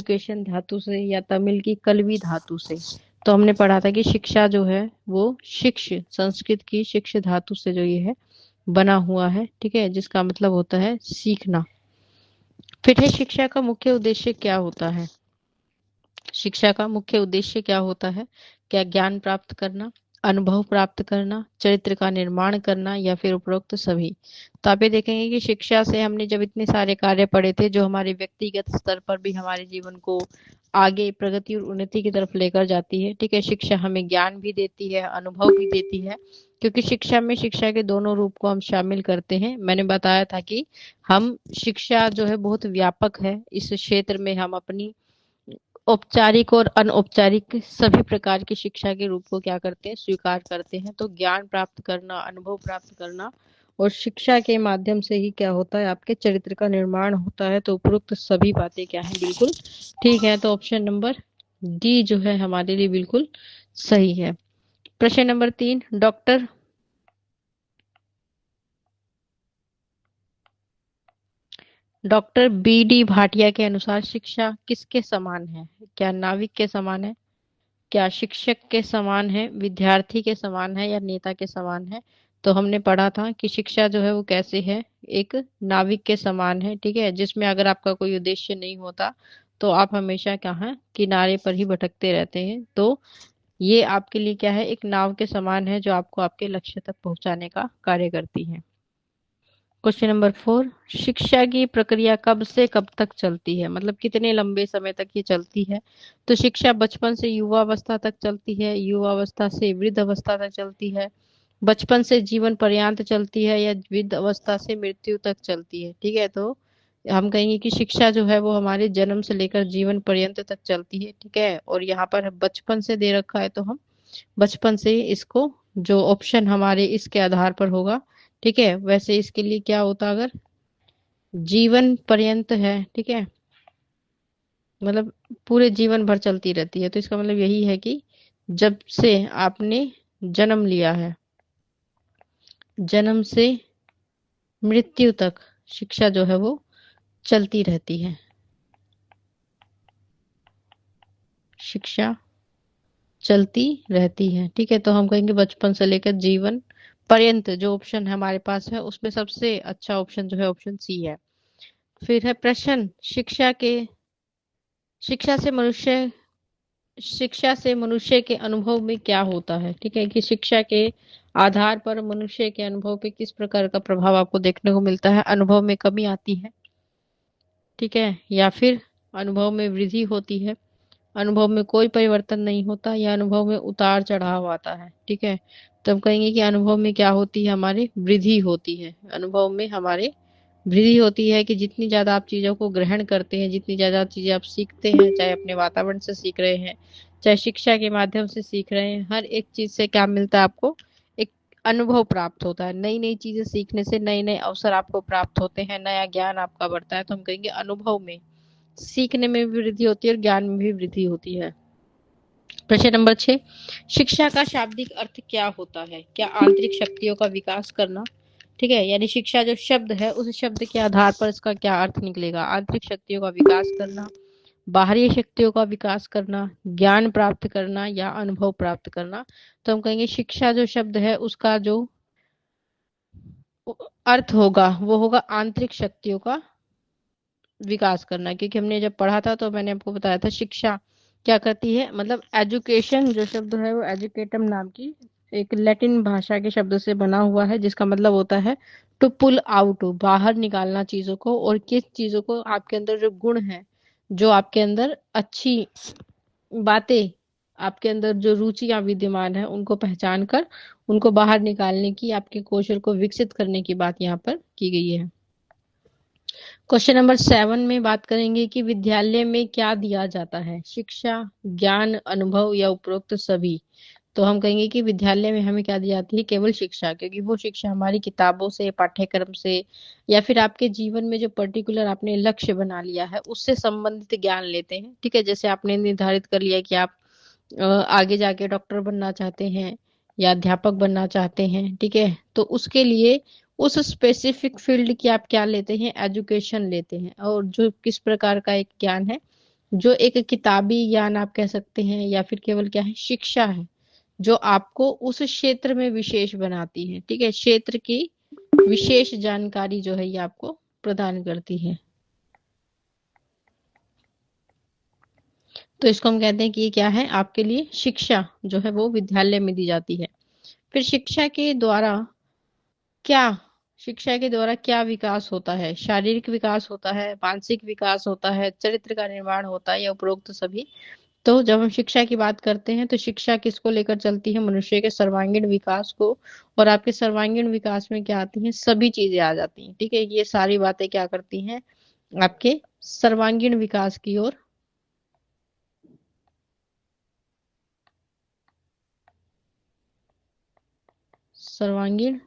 Education धातु से या तमिल की कलवी धातु से। तो हमने पढ़ा था कि शिक्षा जो है वो शिक्ष, संस्कृत की शिक्ष धातु से जो ये है बना हुआ है, ठीक है, जिसका मतलब होता है सीखना। फिर है शिक्षा का मुख्य उद्देश्य क्या होता है। शिक्षा का मुख्य उद्देश्य क्या होता है? क्या ज्ञान प्राप्त करना, अनुभव प्राप्त करना, चरित्र का निर्माण करना, या फिर उपरोक्त सभी। तो आप ये देखेंगे कि शिक्षा से हमने जब इतने सारे कार्य पढ़े थे जो हमारे व्यक्तिगत स्तर पर भी हमारे जीवन को आगे प्रगति और उन्नति की तरफ लेकर जाती है, ठीक है। शिक्षा हमें ज्ञान भी देती है, अनुभव भी देती है, क्योंकि शिक्षा में शिक्षा के दोनों रूप को हम शामिल करते हैं। मैंने बताया था कि हम शिक्षा जो है बहुत व्यापक है, इस क्षेत्र में हम अपनी औपचारिक और अनौपचारिक सभी प्रकार की शिक्षा के रूप को क्या करते हैं, स्वीकार करते हैं। तो ज्ञान प्राप्त करना, अनुभव प्राप्त करना और शिक्षा के माध्यम से ही क्या होता है, आपके चरित्र का निर्माण होता है। तो उपरोक्त सभी बातें क्या है, बिल्कुल ठीक है। तो ऑप्शन नंबर डी जो है हमारे लिए बिल्कुल सही है। प्रश्न number 3, doctor B D Bhatia के अनुसार शिक्षा किसके समान है? क्या नाविक के समान है, क्या शिक्षक के समान है, विद्यार्थी के समान है, या नेता के समान है? तो हमने पढ़ा था कि शिक्षा जो है वो कैसे है, एक नाविक के समान है, ठीक है, जिसमें अगर आपका कोई उद्देश्य नहीं होता तो आप हमेशा क्या है, किनारे पर ही भटकते रहते हैं। तो ये आपके लिए क्या है, एक नाव के समान है जो आपको आपके लक्ष्य तक पहुंचाने का कार्य करती है। क्वेश्चन नंबर 4, शिक्षा की प्रक्रिया कब से कब तक चलती है, मतलब कितने लंबे समय तक ये चलती है? तो शिक्षा बचपन से युवा अवस्था तक चलती है, युवा अवस्था से वृद्ध अवस्था तक चलती है, बचपन से जीवन पर्यंत चलती है, या वृद्ध अवस्था से मृत्यु तक चलती है, ठीक है। तो हम कहेंगे कि शिक्षा जो है वो हमारे जन्म से लेकर जीवन पर्यंत तक चलती है, ठीक है। और यहाँ पर बचपन से दे रखा है तो हम बचपन से इसको, जो ऑप्शन हमारे इसके आधार पर होगा, ठीक है, वैसे इसके लिए क्या होता अगर जीवन पर्यंत है, ठीक है, मतलब पूरे जीवन भर चलती रहती है, तो इसका मतलब यही है कि जब से आपने जन्म लिया है, जन्म से मृत्यु तक शिक्षा जो है वो चलती रहती है। शिक्षा चलती रहती है, ठीक है। तो हम कहेंगे बचपन से लेकर जीवन पर्यंत जो ऑप्शन हमारे पास है उसमें सबसे अच्छा ऑप्शन जो है ऑप्शन सी है। फिर है प्रश्न, शिक्षा से मनुष्य शिक्षा से मनुष्य के अनुभव में क्या होता है, ठीक है, कि शिक्षा के आधार पर मनुष्य के अनुभव पे किस प्रकार का प्रभाव आपको देखने को मिलता है। अनुभव में कमी आती है, ठीक है, या फिर अनुभव में वृद्धि होती है, अनुभव में कोई परिवर्तन नहीं होता, या अनुभव में उतार चढ़ाव आता है, ठीक है। तो हम कहेंगे कि अनुभव में क्या होती है, हमारी वृद्धि होती है। अनुभव में हमारे वृद्धि होती है कि जितनी ज्यादा आप चीजों को ग्रहण करते हैं, जितनी ज्यादा चीजें आप सीखते हैं, चाहे अपने वातावरण से सीख रहे हैं, चाहे शिक्षा के माध्यम से सीख रहे हैं, हर एक चीज से क्या मिलता है आपको, एक अनुभव प्राप्त होता है। नई नई चीजें सीखने से नए नए अवसर आपको प्राप्त होते हैं, नया ज्ञान आपका बढ़ता है। तो हम कहेंगे अनुभव में, सीखने में भी वृद्धि होती है और ज्ञान में भी वृद्धि होती है। प्रश्न नंबर 6, शिक्षा का शाब्दिक अर्थ क्या होता है? क्या आंतरिक शक्तियों का विकास करना, ठीक है, यानी शिक्षा जो शब्द है उस शब्द के आधार पर इसका क्या अर्थ निकलेगा, आंतरिक शक्तियों का विकास करना, बाहरी शक्तियों का विकास करना, ज्ञान प्राप्त करना, या अनुभव प्राप्त करना। तो हम कहेंगे शिक्षा जो शब्द है उसका जो अर्थ होगा वो होगा आंतरिक शक्तियों का विकास करना, क्योंकि हमने जब पढ़ा था तो मैंने आपको बताया था शिक्षा क्या करती है, मतलब एजुकेशन जो शब्द है वो एजुकेटम नाम की एक लैटिन भाषा के शब्द से बना हुआ है, जिसका मतलब होता है टू पुल आउट, बाहर निकालना चीजों को, और किस चीजों को आपके अंदर जो गुण है, जो आपके अंदर अच्छी बातें, आपके अंदर जो रुचियां विद्यमान है उनको पहचान कर उनको बाहर निकालने की, आपके कौशल को विकसित करने की बात यहाँ पर की गई है। क्वेश्चन नंबर 7 में बात करेंगे कि विद्यालय में क्या दिया जाता है, शिक्षा, ज्ञान, अनुभव, या उपरोक्त सभी। तो हम कहेंगे कि विद्यालय में हमें क्या दी जाती है, केवल शिक्षा, क्योंकि वो शिक्षा हमारी किताबों से, पाठ्यक्रम से, या फिर आपके जीवन में जो पर्टिकुलर आपने लक्ष्य बना लिया है उससे संबंधित ज्ञान लेते हैं, ठीक है। जैसे आपने निर्धारित कर लिया कि आप आगे जाके डॉक्टर बनना चाहते हैं या अध्यापक बनना चाहते हैं, ठीक है, तो उसके लिए उस स्पेसिफिक फील्ड की आप क्या लेते हैं, एजुकेशन लेते हैं, और जो किस प्रकार का एक ज्ञान है, जो एक किताबी ज्ञान आप कह सकते हैं, या फिर केवल क्या है, शिक्षा है जो आपको उस क्षेत्र में विशेष बनाती है। ठीक है, क्षेत्र की विशेष जानकारी जो है ये आपको प्रदान करती है। तो इसको हम कहते हैं कि ये क्या है, आपके लिए शिक्षा जो है वो विद्यालय में दी जाती है। फिर क्या शिक्षा के द्वारा क्या विकास होता है? शारीरिक विकास होता है, मानसिक विकास होता है, चरित्र का निर्माण होता है, या उपरोक्त सभी? तो जब हम शिक्षा की बात करते हैं तो शिक्षा किसको लेकर चलती है? मनुष्य के सर्वांगीण विकास को। और आपके सर्वांगीण विकास में क्या आती हैं? सभी चीजें आ जाती हैं। ठीक है, ये सारी बातें क्या करती हैं? आपके सर्वांगीण विकास की ओर सर्वांगीण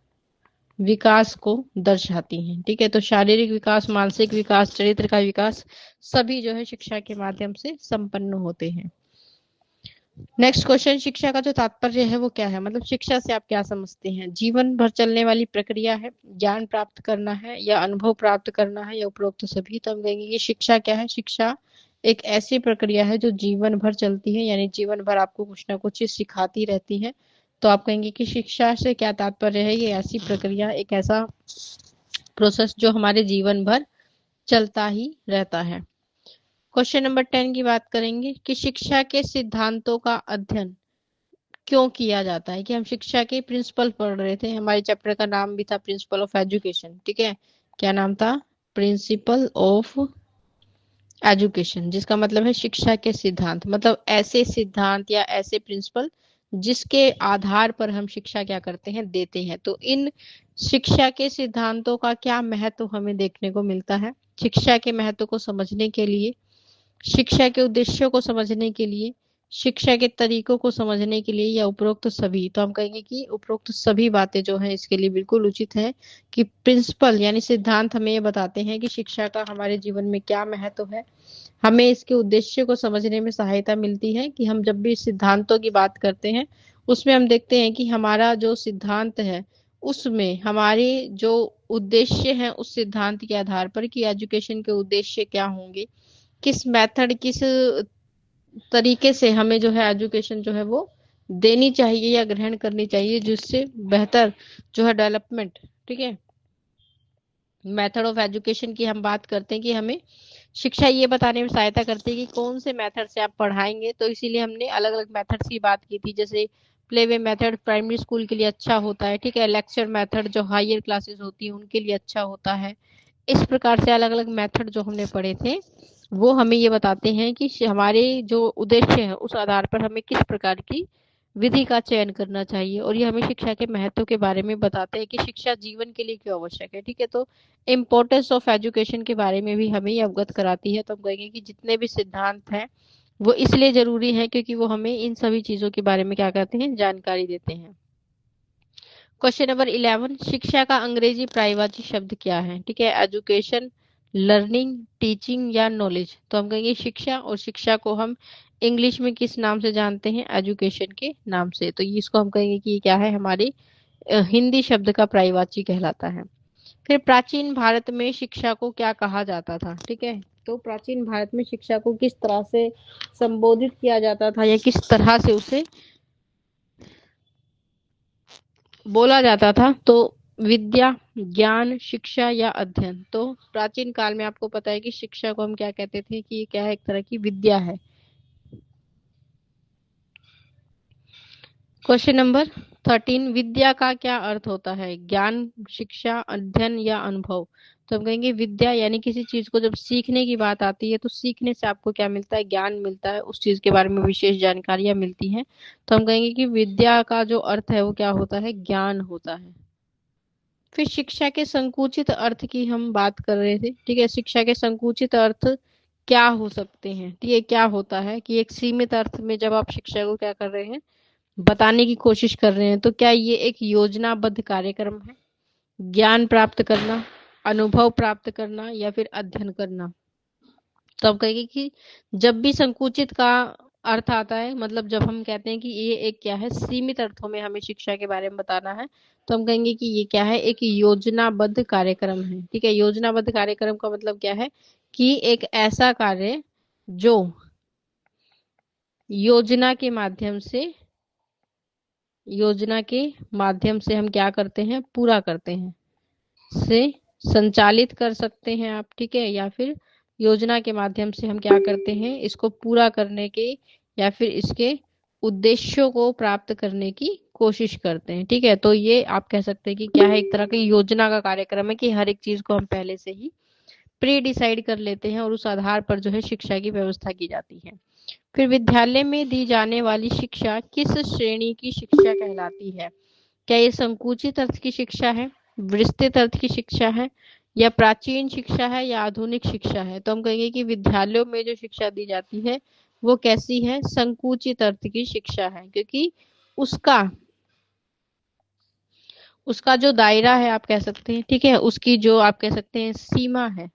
विकास को दर्शाती हैं। ठीक है, तो शारीरिक विकास, मानसिक विकास, चरित्र का विकास सभी जो है शिक्षा के माध्यम से संपन्न होते हैं। नेक्स्ट क्वेश्चन, शिक्षा का जो तात्पर्य है वो क्या है? मतलब शिक्षा से आप क्या समझते हैं? जीवन भर चलने वाली प्रक्रिया है, ज्ञान प्राप्त करना है, या अनुभव प्राप्त करना है, या उपरोक्त सभी? तो हम कहेंगे कि शिक्षा क्या है? शिक्षा एक ऐसी प्रक्रिया है जो जीवन भर चलती है, यानी जीवन भर आपको कुछ ना कुछ चीज सिखाती रहती है। तो आप कहेंगे कि शिक्षा से क्या तात्पर्य है? ये ऐसी प्रक्रिया, एक ऐसा प्रोसेस जो हमारे जीवन भर चलता ही रहता है। क्वेश्चन नंबर 10 की बात करेंगे कि शिक्षा के सिद्धांतों का अध्ययन क्यों किया जाता है? कि हम शिक्षा के प्रिंसिपल पढ़ रहे थे, हमारे चैप्टर का नाम भी था प्रिंसिपल ऑफ एजुकेशन। ठीक है, क्या नाम था? प्रिंसिपल ऑफ एजुकेशन, जिसका मतलब है शिक्षा के सिद्धांत। मतलब ऐसे सिद्धांत या ऐसे प्रिंसिपल जिसके आधार पर हम शिक्षा क्या करते हैं, देते हैं। तो इन शिक्षा के सिद्धांतों का क्या महत्व हमें देखने को मिलता है? शिक्षा के महत्व को समझने के लिए, शिक्षा के उद्देश्यों को समझने के लिए, शिक्षा के तरीकों को समझने के लिए, या उपरोक्त सभी? तो हम कहेंगे कि उपरोक्त सभी बातें जो है इसके लिए बिल्कुल उचित है। कि प्रिंसिपल यानी सिद्धांत हमें ये बताते हैं कि शिक्षा का हमारे जीवन में क्या महत्व है। हमें इसके उद्देश्य को समझने में सहायता मिलती है कि हम जब भी सिद्धांतों की बात करते हैं उसमें हम देखते हैं कि हमारा जो सिद्धांत है उसमें हमारे जो उद्देश्य हैं उस सिद्धांत के आधार पर, कि एजुकेशन के उद्देश्य क्या होंगे, किस मेथड, किस तरीके से हमें जो है एजुकेशन जो है वो देनी चाहिए या ग्रहण करनी चाहिए, जिससे बेहतर जो है डेवलपमेंट। ठीक है, मेथड ऑफ एजुकेशन की हम बात करते हैं कि हमें शिक्षा ये बताने में सहायता करती है कि कौन से मेथड से आप पढ़ाएंगे। तो इसीलिए हमने अलग अलग मेथड्स की बात की थी, जैसे play way method primary school के लिए अच्छा होता है। ठीक है, लेक्चर मेथड जो हायर क्लासेस होती है उनके लिए अच्छा होता है। इस प्रकार से अलग अलग मेथड जो हमने पढ़े थे वो हमें ये बताते हैं कि हमारे जो उद्देश्य है उस आधार पर हमें किस प्रकार की विधि का चयन करना चाहिए। और ये हमें शिक्षा के महत्व के बारे में बताते हैं कि शिक्षा जीवन के लिए क्यों आवश्यक है। ठीक है, तो इम्पोर्टेंस ऑफ एजुकेशन के बारे में भी हमें ये अवगत कराती है। तो हम कहेंगे कि जितने भी सिद्धांत हैं वो इसलिए जरूरी है क्योंकि वो हमें इन सभी चीजों के बारे में क्या कहते हैं, जानकारी देते हैं। क्वेश्चन नंबर 11, शिक्षा का अंग्रेजी पर्यायवाची शब्द क्या है? ठीक है, एजुकेशन, लर्निंग, टीचिंग, या नॉलेज? तो हम कहेंगे शिक्षा, और शिक्षा को हम इंग्लिश में किस नाम से जानते हैं? एजुकेशन के नाम से। तो इसको हम कहेंगे कि क्या है, हमारी हिंदी शब्द का पर्यायवाची कहलाता है। फिर प्राचीन भारत में शिक्षा को क्या कहा जाता था? ठीक है, तो प्राचीन भारत में शिक्षा को किस तरह से संबोधित किया जाता था या किस तरह से उसे बोला जाता था? तो विद्या, ज्ञान, शिक्षा, या अध्ययन? तो प्राचीन काल में आपको पता है कि शिक्षा को हम क्या कहते थे, कि ये क्या है, एक तरह की विद्या है। क्वेश्चन नंबर 13, विद्या का क्या अर्थ होता है? ज्ञान, शिक्षा, अध्ययन, या अनुभव? तो हम कहेंगे विद्या यानी किसी चीज को जब सीखने की बात आती है तो सीखने से आपको क्या मिलता है? ज्ञान मिलता है, उस चीज के बारे में विशेष जानकारियां मिलती हैं। तो हम कहेंगे कि विद्या का जो अर्थ है वो क्या होता है? ज्ञान होता है। फिर शिक्षा के संकुचित अर्थ की हम बात कर रहे थे। ठीक है, शिक्षा के संकुचित अर्थ क्या हो सकते हैं? ठीक है, क्या होता है कि एक सीमित अर्थ में जब आप शिक्षा को क्या कर रहे हैं, बताने की कोशिश कर रहे हैं, तो क्या ये एक योजनाबद्ध कार्यक्रम है? ज्ञान प्राप्त करना, अनुभव प्राप्त करना, या फिर अध्ययन करना? तो हम कहेंगे कि जब भी संकुचित का अर्थ आता है, मतलब जब हम कहते हैं कि ये एक क्या है, सीमित अर्थों में हमें शिक्षा के बारे में बताना है, तो हम कहेंगे कि ये क्या है, एक योजनाबद्ध कार्यक्रम है। ठीक है, योजनाबद्ध कार्यक्रम का मतलब क्या है, कि एक ऐसा कार्य जो योजना के माध्यम से हम क्या करते हैं, पूरा करते हैं, से संचालित कर सकते हैं आप, ठीक है। या फिर योजना के माध्यम से हम क्या करते हैं, इसको पूरा करने के या फिर इसके उद्देश्यों को प्राप्त करने की कोशिश करते हैं, ठीक है। तो ये आप कह सकते हैं कि क्या है, एक तरह की योजना का कार्यक्रम है कि हर एक चीज को हम पहले से ही प्री डिसाइड कर लेते हैं और उस आधार पर जो है शिक्षा की व्यवस्था की जाती है। फिर विद्यालय में दी जाने वाली शिक्षा किस श्रेणी की शिक्षा कहलाती है? क्या ये संकुचित अर्थ की शिक्षा है, विस्तृत अर्थ की शिक्षा है, या प्राचीन शिक्षा है, या आधुनिक शिक्षा है? तो हम कहेंगे कि विद्यालयों में जो शिक्षा दी जाती है वो कैसी है, संकुचित अर्थ की शिक्षा है, क्योंकि उसका उसका जो दायरा है आप कह सकते हैं, ठीक है, उसकी जो आप कह सकते हैं सीमा है,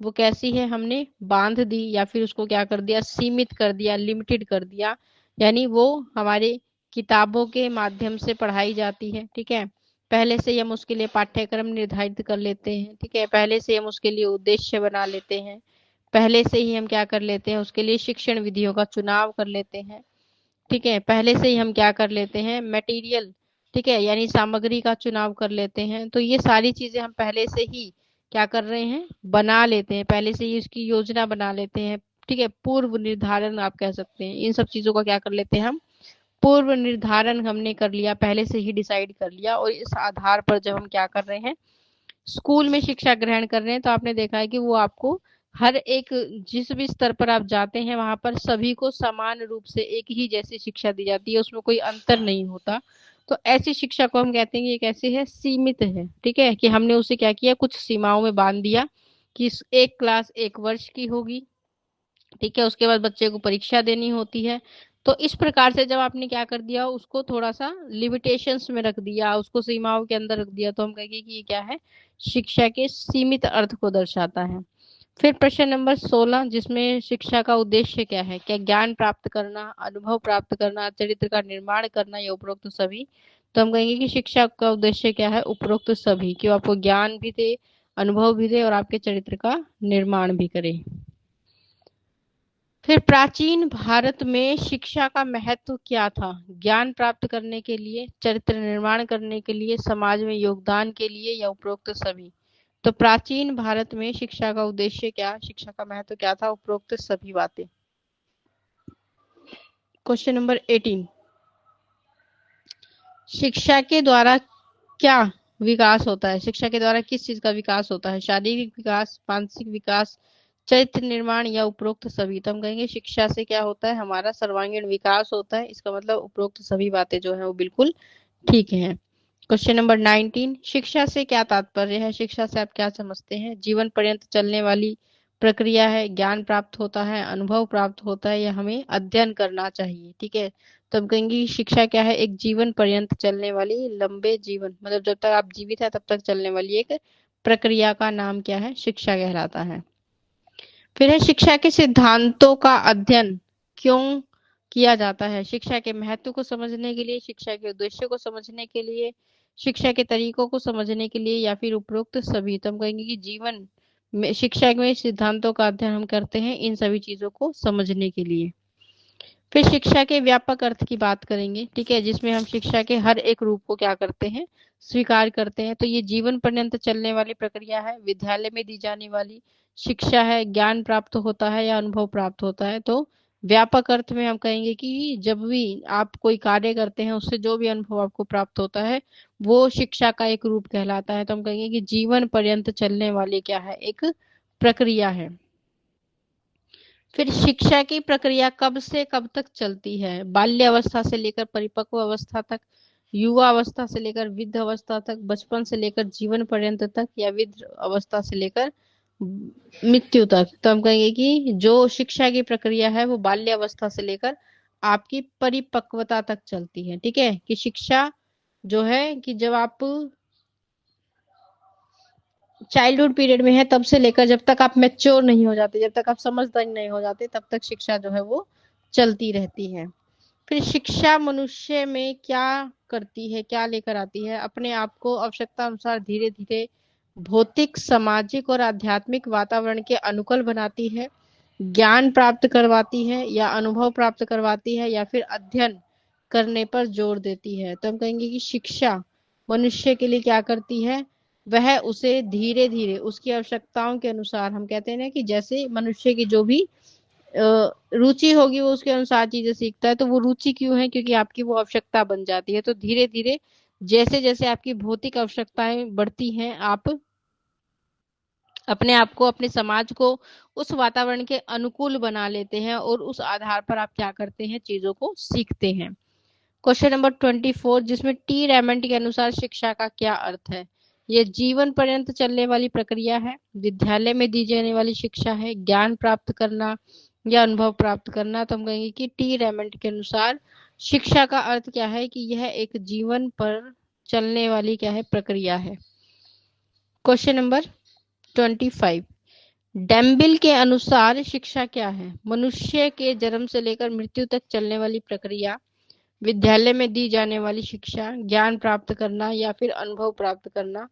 वो कैसी है, हमने बांध दी या फिर उसको क्या कर दिया, सीमित कर दिया, लिमिटेड कर दिया। यानी वो हमारे किताबों के माध्यम से पढ़ाई जाती है, ठीक है। पहले से ही हम उसके लिए पाठ्यक्रम निर्धारित कर लेते हैं, ठीक है। पहले से हम उसके लिए उद्देश्य बना लेते हैं, पहले से ही हम क्या कर लेते हैं, उसके लिए शिक्षण विधियों का चुनाव कर लेते हैं, ठीक है। पहले से ही हम क्या कर लेते हैं, मटेरियल, ठीक है, यानी सामग्री का चुनाव कर लेते हैं। तो ये सारी चीजें हम पहले से ही क्या कर रहे हैं, बना लेते हैं, पहले से ही उसकी योजना बना लेते हैं, ठीक है। पूर्व निर्धारण आप कह सकते हैं, इन सब चीजों का क्या कर लेते हैं हम, पूर्व निर्धारण हमने कर लिया, पहले से ही डिसाइड कर लिया, और इस आधार पर जब हम क्या कर रहे हैं, स्कूल में शिक्षा ग्रहण कर रहे हैं, तो आपने देखा है कि वो आपको हर एक, जिस भी स्तर पर आप जाते हैं वहां पर सभी को समान रूप से एक ही जैसी शिक्षा दी जाती है, उसमें कोई अंतर नहीं होता। तो ऐसी शिक्षा को हम कहते हैं कि ये कैसे है, सीमित है, ठीक है, कि हमने उसे क्या किया, कुछ सीमाओं में बांध दिया कि एक क्लास 1 वर्ष की होगी, ठीक है, उसके बाद बच्चे को परीक्षा देनी होती है। तो इस प्रकार से जब आपने क्या कर दिया, उसको थोड़ा सा लिमिटेशंस में रख दिया, उसको सीमाओं के अंदर रख दिया, तो हम कहेंगे कि ये क्या है, शिक्षा के सीमित अर्थ को दर्शाता है। फिर प्रश्न नंबर 16, जिसमें शिक्षा का उद्देश्य क्या है, क्या ज्ञान प्राप्त करना, अनुभव प्राप्त करना, चरित्र का निर्माण करना, या उपरोक्त सभी? तो हम कहेंगे कि शिक्षा का उद्देश्य क्या है, उपरोक्त सभी, कि वो आपको ज्ञान भी दे, अनुभव भी दे और आपके चरित्र का निर्माण भी करे। फिर प्राचीन भारत में शिक्षा का महत्व क्या था, ज्ञान प्राप्त करने के लिए, चरित्र निर्माण करने के लिए, समाज में योगदान के लिए, या उपरोक्त सभी? तो प्राचीन भारत में शिक्षा का उद्देश्य क्या, शिक्षा का महत्व क्या था, उपरोक्त सभी बातें। क्वेश्चन नंबर 18, शिक्षा के द्वारा क्या विकास होता है, शिक्षा के द्वारा किस चीज का विकास होता है, शारीरिक विकास, मानसिक विकास, चरित्र निर्माण, या उपरोक्त सभी? तो हम कहेंगे शिक्षा से क्या होता है, हमारा सर्वांगीण विकास होता है, इसका मतलब उपरोक्त सभी बातें जो है वो बिल्कुल ठीक है। क्वेश्चन नंबर 19, शिक्षा से क्या तात्पर्य है, शिक्षा से आप क्या समझते हैं, जीवन पर्यंत चलने वाली प्रक्रिया है, ज्ञान प्राप्त होता है, अनुभव प्राप्त होता है, या हमें अध्ययन करना चाहिए, ठीक है। तो हम कहेंगे शिक्षा क्या है, एक जीवन पर्यंत चलने वाली, लंबे जीवन, मतलब जब तक आप जीवित है तब तक चलने वाली एक प्रक्रिया का नाम क्या है, शिक्षा कहलाता है। फिर है शिक्षा के सिद्धांतों का अध्ययन क्यों किया जाता है, शिक्षा के महत्व को समझने के लिए, शिक्षा के उद्देश्य को समझने के लिए, शिक्षा के तरीकों को समझने के लिए, या फिर उपरोक्त सभी? तो हम कहेंगे कि जीवन में शिक्षा में सिद्धांतों का अध्ययन हम करते हैं इन सभी चीजों को समझने के लिए। फिर शिक्षा के व्यापक अर्थ की बात करेंगे, ठीक है, जिसमें हम शिक्षा के हर एक रूप को क्या करते हैं, स्वीकार करते हैं। तो ये जीवन पर्यंत चलने वाली प्रक्रिया है, विद्यालय में दी जाने वाली शिक्षा है, ज्ञान प्राप्त होता है या अनुभव प्राप्त होता है। तो व्यापक अर्थ में हम कहेंगे कि जब भी आप कोई कार्य करते हैं उससे जो भी अनुभव आपको प्राप्त होता है वो शिक्षा का एक रूप कहलाता है। तो हम कहेंगे कि जीवन पर्यंत चलने वाली क्या है, एक प्रक्रिया है। फिर शिक्षा की प्रक्रिया कब से कब तक चलती है, बाल्य अवस्था से लेकर परिपक्व अवस्था तक, युवा अवस्था से लेकर वृद्ध अवस्था तक, बचपन से लेकर जीवन पर्यंत तक, या वृद्ध अवस्था से लेकर मृत्यु तक? तो हम कहेंगे कि जो शिक्षा की प्रक्रिया है वो बाल्य अवस्था से लेकर आपकी परिपक्वता तक चलती है, ठीक है। कि शिक्षा जो है कि जब आप चाइल्डहुड पीरियड में है तब से लेकर जब तक आप मैच्योर नहीं हो जाते, जब तक आप समझदार नहीं हो जाते, तब तक शिक्षा जो है वो चलती रहती है। फिर शिक्षा मनुष्य में क्या करती है, क्या लेकर आती है, अपने आप को आवश्यकता अनुसार धीरे धीरे भौतिक, सामाजिक और आध्यात्मिक वातावरण के अनुकूल बनाती है, ज्ञान प्राप्त करवाती है या अनुभव प्राप्त करवाती है या फिर अध्ययन करने पर जोर देती है? तो हम कहेंगे कि शिक्षा मनुष्य के लिए क्या करती है, वह उसे धीरे धीरे उसकी आवश्यकताओं के अनुसार, हम कहते हैं ना कि जैसे मनुष्य की जो भी रुचि होगी वो उसके अनुसार चीजें सीखता है। तो वो रुचि क्यों है? क्योंकि आपकी वो आवश्यकता बन जाती है। तो धीरे धीरे जैसे जैसे आपकी भौतिक आवश्यकताएं बढ़ती हैं, आप अपने आप को, अपने समाज को उस वातावरण के अनुकूल बना लेते हैं और उस आधार पर आप क्या करते हैं, चीजों को सीखते हैं। क्वेश्चन नंबर 24, जिसमें टी रेमंड के अनुसार शिक्षा का क्या अर्थ है? ये जीवन पर्यंत चलने वाली प्रक्रिया है, विद्यालय में दी जाने वाली शिक्षा है, ज्ञान प्राप्त करना या अनुभव प्राप्त करना? तो हम कहेंगे कि टी रेमंड के अनुसार शिक्षा का अर्थ क्या है कि यह एक जीवन पर चलने वाली क्या है, प्रक्रिया है। क्वेश्चन नंबर 25, डेम्बिल के अनुसार शिक्षा क्या है? मनुष्य के जन्म से लेकर मृत्यु तक चलने वाली प्रक्रिया, विद्यालय में दी जाने वाली शिक्षा, ज्ञान प्राप्त करना या फिर अनुभव प्राप्त करना?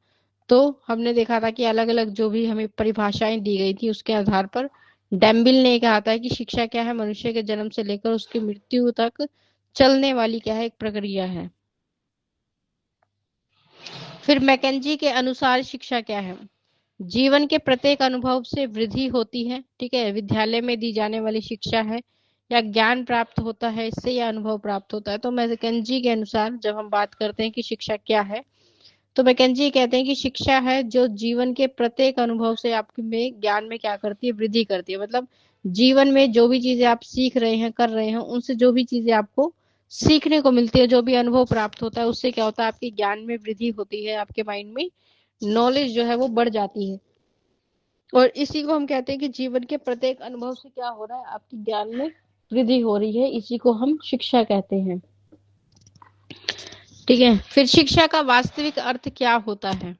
तो हमने देखा था कि अलग अलग जो भी हमें परिभाषाएं दी गई थी उसके आधार पर डेम्बिल ने कहा था कि शिक्षा क्या है, मनुष्य के जन्म से लेकर उसकी मृत्यु तक चलने वाली क्या है, एक प्रक्रिया है। फिर मैकेंजी के अनुसार शिक्षा क्या है? जीवन के प्रत्येक अनुभव से वृद्धि होती है, ठीक है, विद्यालय में दी जाने वाली शिक्षा है, या ज्ञान प्राप्त होता है इससे, या अनुभव प्राप्त होता है? तो मैकेंजी के अनुसार जब हम बात करते हैं कि शिक्षा क्या है, तो मैकेंजी कहते हैं कि शिक्षा है जो जीवन के प्रत्येक अनुभव से आपके में ज्ञान में क्या करती है, वृद्धि करती है। मतलब जीवन में जो भी चीजें आप सीख रहे हैं, कर रहे हैं, उनसे जो भी चीजें आपको सीखने को मिलती है, जो भी अनुभव प्राप्त होता है, उससे क्या होता है, आपके ज्ञान में वृद्धि होती है, आपके माइंड में नॉलेज जो है वो बढ़ जाती है। और इसी को हम कहते हैं कि जीवन के प्रत्येक अनुभव से क्या हो रहा है, आपकी ज्ञान में वृद्धि हो रही है, इसी को हम शिक्षा कहते हैं। ठीक है, फिर शिक्षा का वास्तविक अर्थ क्या होता है?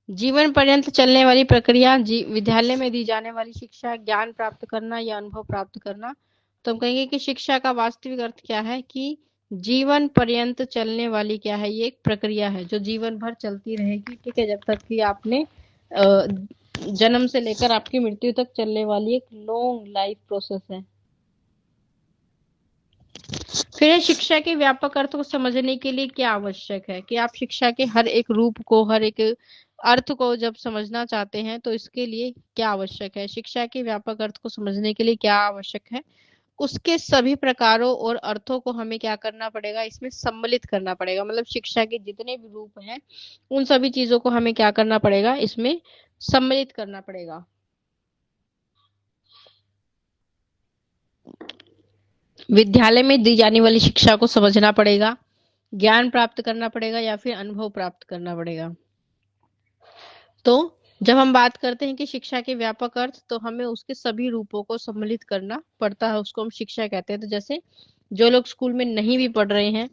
जीवन पर्यंत चलने वाली प्रक्रिया, विद्यालय में दी जाने वाली शिक्षा, ज्ञान प्राप्त करना या अनुभव प्राप्त करना? तो हम कहेंगे कि शिक्षा का वास्तविक अर्थ क्या है कि जीवन पर्यंत चलने वाली क्या है, ये एक प्रक्रिया है जो जीवन भर चलती रहेगी, ठीक है, जब तक कि आपने जन्म से लेकर आपकी मृत्यु तक चलने वाली एक लॉन्ग लाइफ प्रोसेस है। फिर शिक्षा के व्यापक अर्थ को समझने के लिए क्या आवश्यक है? कि आप शिक्षा के हर एक रूप को, हर एक अर्थ को जब समझना चाहते हैं तो इसके लिए क्या आवश्यक है? शिक्षा के व्यापक अर्थ को समझने के लिए क्या आवश्यक है? उसके सभी प्रकारों और अर्थों को हमें क्या करना पड़ेगा, इसमें सम्मिलित करना पड़ेगा। मतलब शिक्षा के जितने भी रूप हैं उन सभी चीजों को हमें क्या करना पड़ेगा, इसमें सम्मिलित करना पड़ेगा। विद्यालय में दी जाने वाली शिक्षा को समझना पड़ेगा, ज्ञान प्राप्त करना पड़ेगा या फिर अनुभव प्राप्त करना पड़ेगा। तो जब हम बात करते हैं कि शिक्षा के व्यापक अर्थ, तो हमें उसके सभी रूपों को सम्मिलित करना पड़ता है, उसको हम शिक्षा कहते हैं। तो जैसे जो लोग स्कूल में नहीं भी पढ़ रहे हैं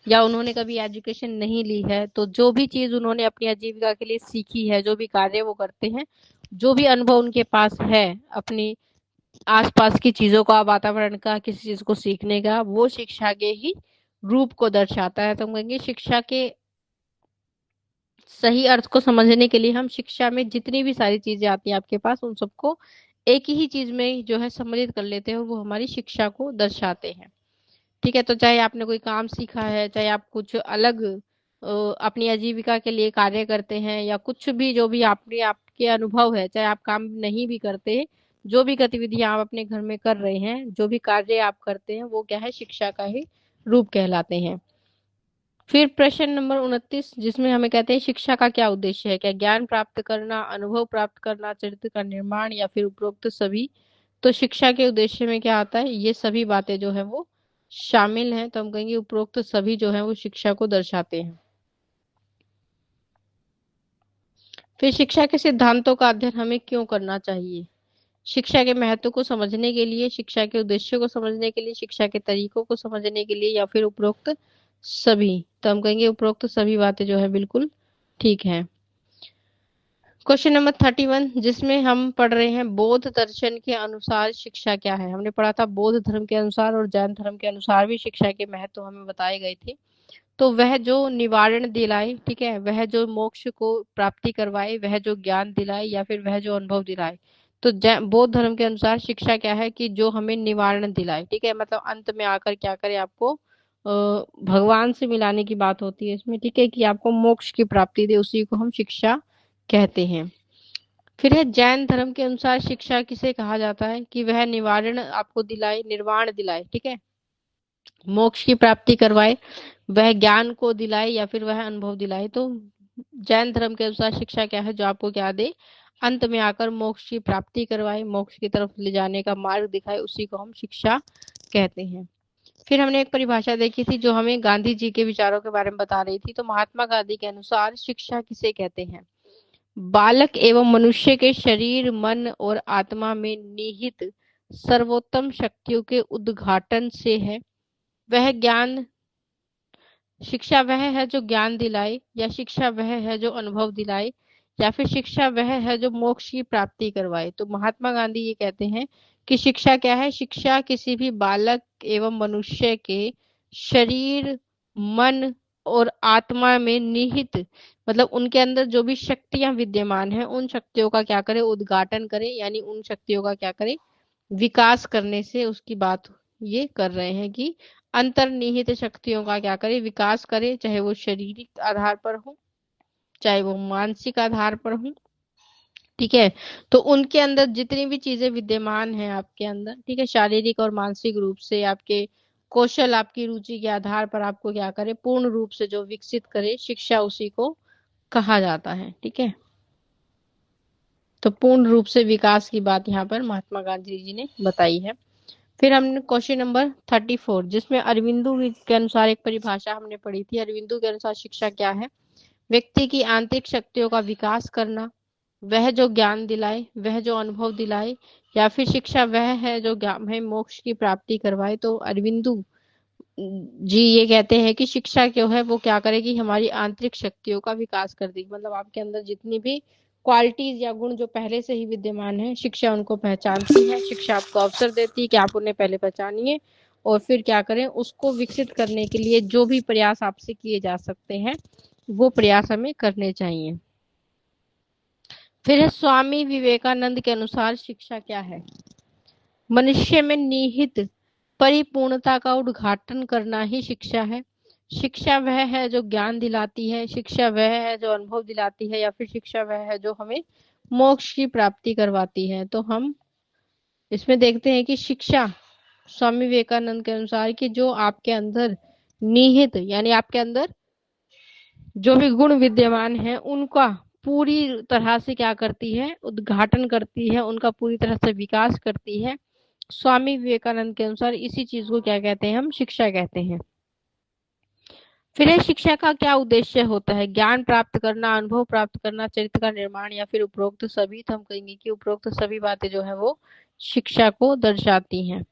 या उन्होंने कभी एजुकेशन नहीं ली है, तो जो भी चीज उन्होंने अपनी आजीविका के लिए सीखी है, जो भी कार्य वो करते हैं, जो भी अनुभव उनके पास है अपनी आसपास की चीजों का, वातावरण का, किसी चीज को सीखने का, वो शिक्षा के ही रूप को दर्शाता है। तो हम कहेंगे शिक्षा के सही अर्थ को समझने के लिए हम शिक्षा में जितनी भी सारी चीजें आती हैं आपके पास, उन सबको एक ही चीज में जो है सम्मिलित कर लेते हैं और वो हमारी शिक्षा को दर्शाते हैं। ठीक है, तो चाहे आपने कोई काम सीखा है, चाहे आप कुछ अलग अपनी आजीविका के लिए कार्य करते हैं, या कुछ भी जो भी आपने आपके अनुभव है, चाहे आप काम नहीं भी करते, जो भी गतिविधियां आप अपने घर में कर रहे हैं, जो भी कार्य आप करते हैं, वो क्या है, शिक्षा का ही रूप कहलाते हैं। फिर प्रश्न नंबर 29, जिसमें हमें कहते हैं शिक्षा का क्या उद्देश्य है? क्या ज्ञान प्राप्त करना, अनुभव प्राप्त करना, चरित्र का निर्माण या फिर उपरोक्त सभी? तो शिक्षा के उद्देश्य में क्या आता है, ये सभी बातें जो है वो शामिल हैं। तो हम कहेंगे उपरोक्त सभी जो है वो शिक्षा को दर्शाते हैं। फिर शिक्षा के सिद्धांतों का अध्ययन हमें क्यों करना चाहिए? शिक्षा के महत्व को समझने के लिए, शिक्षा के उद्देश्य को समझने के लिए, शिक्षा के तरीकों को समझने के लिए, या फिर उपरोक्त सभी? तो हम कहेंगे उपरोक्त सभी बातें जो है बिल्कुल ठीक है। क्वेश्चन नंबर 31, जिसमें हम पढ़ रहे हैं बौद्ध दर्शन के अनुसार शिक्षा क्या है? हमने पढ़ा था बौद्ध धर्म के अनुसार और जैन धर्म के अनुसार भी शिक्षा के महत्व हमें बताए गए थे। तो वह जो निवारण दिलाए, ठीक है, वह जो मोक्ष को प्राप्ति करवाए, वह जो ज्ञान दिलाए, या फिर वह जो अनुभव दिलाए? तो बौद्ध धर्म के अनुसार शिक्षा क्या है कि जो हमें निवारण दिलाए, ठीक है, मतलब अंत में आकर क्या करे, आपको भगवान से मिलाने की बात होती है इसमें, ठीक है, कि आपको मोक्ष की प्राप्ति दे, उसी को हम शिक्षा कहते हैं। फिर है जैन धर्म के अनुसार शिक्षा किसे कहा जाता है कि वह निवारण आपको दिलाए, निर्वाण दिलाए, ठीक है, मोक्ष की प्राप्ति करवाए, वह ज्ञान को दिलाए या फिर वह अनुभव दिलाए। तो जैन धर्म के अनुसार शिक्षा क्या है, जो आपको क्या दे, अंत में आकर मोक्ष की प्राप्ति करवाए, मोक्ष की तरफ ले जाने का मार्ग दिखाए, उसी को हम शिक्षा कहते हैं। फिर हमने एक परिभाषा देखी थी जो हमें गांधी जी के विचारों के बारे में बता रही थी। तो महात्मा गांधी के अनुसार शिक्षा किसे कहते हैं, बालक एवं मनुष्य के शरीर, मन और आत्मा में निहित सर्वोत्तम शक्तियों के उद्घाटन से है। वह ज्ञान, शिक्षा वह है जो ज्ञान दिलाए, या शिक्षा वह है जो अनुभव दिलाए, या फिर शिक्षा वह है जो मोक्ष की प्राप्ति करवाए। तो महात्मा गांधी ये कहते हैं कि शिक्षा क्या है, शिक्षा किसी भी बालक एवं मनुष्य के शरीर, मन और आत्मा में निहित, मतलब उनके अंदर जो भी शक्तियां विद्यमान है, उन शक्तियों का क्या करे, उद्घाटन करे, यानी उन शक्तियों का क्या करे, विकास करने से उसकी बात ये कर रहे हैं कि अंतर्निहित शक्तियों का क्या करे, विकास करे, चाहे वो शारीरिक आधार पर हो, चाहे वो मानसिक आधार पर हो, ठीक है। तो उनके अंदर जितनी भी चीजें विद्यमान हैं आपके अंदर, ठीक है, शारीरिक और मानसिक रूप से आपके कौशल, आपकी रुचि के आधार पर आपको क्या करे, पूर्ण रूप से जो विकसित करे, शिक्षा उसी को कहा जाता है, ठीक है। तो पूर्ण रूप से विकास की बात यहाँ पर महात्मा गांधी जी ने बताई है। फिर हमने क्वेश्चन नंबर 34, जिसमें अरविंदो के अनुसार एक परिभाषा हमने पढ़ी थी। अरविंदो के अनुसार शिक्षा क्या है, व्यक्ति की आंतरिक शक्तियों का विकास करना, वह जो ज्ञान दिलाए, वह जो अनुभव दिलाए, या फिर शिक्षा वह है जो हमें मोक्ष की प्राप्ति करवाए। तो अरविंदो जी ये कहते हैं कि शिक्षा जो है वो क्या करेगी, हमारी आंतरिक शक्तियों का विकास कर देगी, मतलब आपके अंदर जितनी भी क्वालिटीज या गुण जो पहले से ही विद्यमान है, शिक्षा उनको पहचानती है, शिक्षा आपको अवसर देती है कि आप उन्हें पहले पहचानिए और फिर क्या करें, उसको विकसित करने के लिए जो भी प्रयास आपसे किए जा सकते हैं वो प्रयास हमें करने चाहिए। फिर है स्वामी विवेकानंद के अनुसार शिक्षा क्या है, मनुष्य में निहित परिपूर्णता का उद्घाटन करना ही शिक्षा है। शिक्षा वह है जो ज्ञान दिलाती है, शिक्षा वह है जो अनुभव दिलाती है, या फिर शिक्षा वह है जो हमें मोक्ष की प्राप्ति करवाती है। तो हम इसमें देखते हैं कि शिक्षा स्वामी विवेकानंद के अनुसार कि जो आपके अंदर निहित, यानी आपके अंदर जो भी गुण विद्यमान है उनका पूरी तरह से क्या करती है, उद्घाटन करती है, उनका पूरी तरह से विकास करती है। स्वामी विवेकानंद के अनुसार इसी चीज को क्या कहते हैं, हम शिक्षा कहते हैं। फिर ये शिक्षा का क्या उद्देश्य होता है, ज्ञान प्राप्त करना, अनुभव प्राप्त करना, चरित्र का निर्माण, या फिर उपरोक्त सभी। तो हम कहेंगे कि उपरोक्त सभी बातें जो है वो शिक्षा को दर्शाती हैं।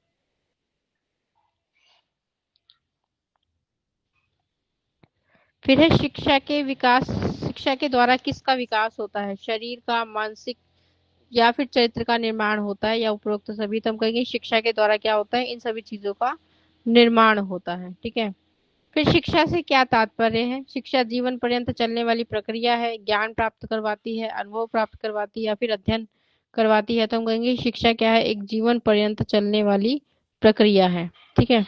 फिर है शिक्षा के विकास, शिक्षा के द्वारा किसका विकास होता है, शरीर का, मानसिक, या फिर चरित्र का निर्माण होता है, या उपरोक्त सभी। तो हम कहेंगे शिक्षा के द्वारा क्या होता है, इन सभी चीजों का निर्माण होता है, ठीक है। फिर शिक्षा से क्या तात्पर्य है, शिक्षा जीवन पर्यंत चलने वाली प्रक्रिया है, ज्ञान प्राप्त करवाती है, अनुभव प्राप्त करवाती है, या फिर अध्ययन करवाती है। तो हम कहेंगे शिक्षा क्या है, एक जीवन पर्यंत चलने वाली प्रक्रिया है, ठीक है।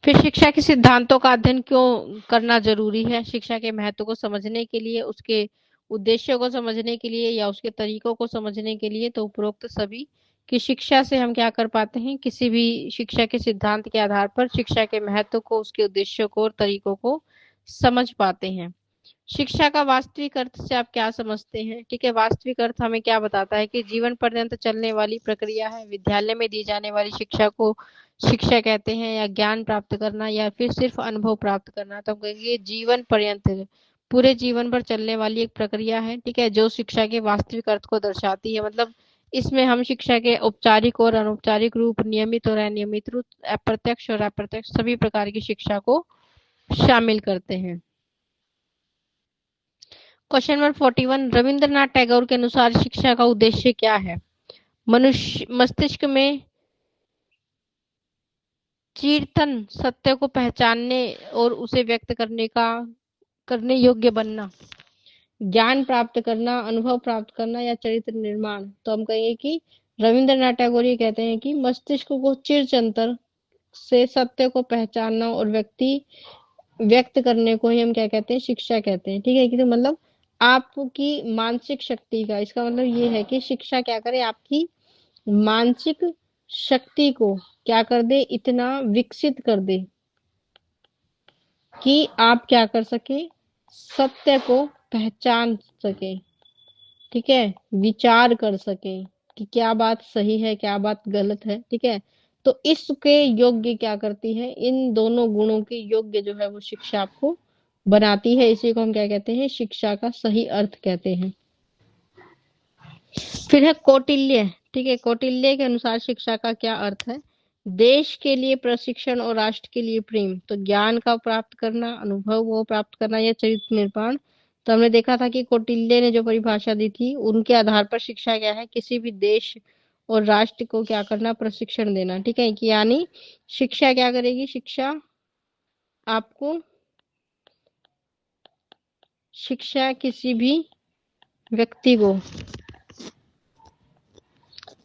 फिर शिक्षा के सिद्धांतों का अध्ययन क्यों करना जरूरी है, शिक्षा के महत्व को समझने के लिए, उसके उद्देश्यों को समझने के लिए, या उसके तरीकों को समझने के लिए। तो उपरोक्त सभी की शिक्षा से हम क्या कर पाते हैं, किसी भी शिक्षा के सिद्धांत के आधार पर शिक्षा के महत्व को, उसके उद्देश्यों को और तरीकों को समझ पाते हैं। शिक्षा का वास्तविक अर्थ से आप क्या समझते हैं, ठीक है, वास्तविक अर्थ हमें क्या बताता है कि जीवन पर्यंत चलने वाली प्रक्रिया है। विद्यालय में दी जाने वाली शिक्षा को शिक्षा कहते हैं, या ज्ञान प्राप्त करना, या फिर सिर्फ अनुभव प्राप्त करना। तो हम कहेंगे जीवन पर्यंत, पूरे जीवन भर चलने वाली एक प्रक्रिया है, ठीक है, जो शिक्षा के वास्तविक अर्थ को दर्शाती है। मतलब इसमें हम शिक्षा के औपचारिक और अनौपचारिक रूप, नियमित और अनियमित रूप, अप्रत्यक्ष और अप्रत्यक्ष सभी प्रकार की शिक्षा को शामिल करते हैं। क्वेश्चन नंबर 41, रविंद्रनाथ टैगोर के अनुसार शिक्षा का उद्देश्य क्या है, मनुष्य मस्तिष्क में चिरतन सत्य को पहचानने और उसे व्यक्त करने योग्य बनना, ज्ञान प्राप्त करना, अनुभव प्राप्त करना या चरित्र निर्माण, तो हम कहेंगे कि रविंद्रनाथ टैगोर ये कहते हैं कि मस्तिष्क को चिरचंतर से सत्य को पहचानना और व्यक्त करने को ही हम क्या कहते हैं, शिक्षा कहते हैं। ठीक है, कि तो मतलब आपकी मानसिक शक्ति का, इसका मतलब ये है कि शिक्षा क्या करे, आपकी मानसिक शक्ति को क्या कर दे, इतना विकसित कर दे कि आप क्या कर सके, सत्य को पहचान सके। ठीक है, विचार कर सके कि क्या बात सही है, क्या बात गलत है। ठीक है, तो इसके योग्य क्या करती है, इन दोनों गुणों के योग्य जो है वो शिक्षा आपको बनाती है। इसी को हम क्या कहते हैं, शिक्षा का सही अर्थ कहते हैं। फिर है कौटिल्य। ठीक है, कौटिल्य के अनुसार शिक्षा का क्या अर्थ है, देश के लिए प्रशिक्षण और राष्ट्र के लिए प्रेम। तो ज्ञान का प्राप्त करना, अनुभव वो प्राप्त करना या चरित्र निर्माण। तो हमने देखा था कि कौटिल्य ने जो परिभाषा दी थी, उनके आधार पर शिक्षा क्या है, किसी भी देश और राष्ट्र को क्या करना, प्रशिक्षण देना। ठीक है, कि यानी शिक्षा क्या करेगी, आपको शिक्षा किसी भी व्यक्ति को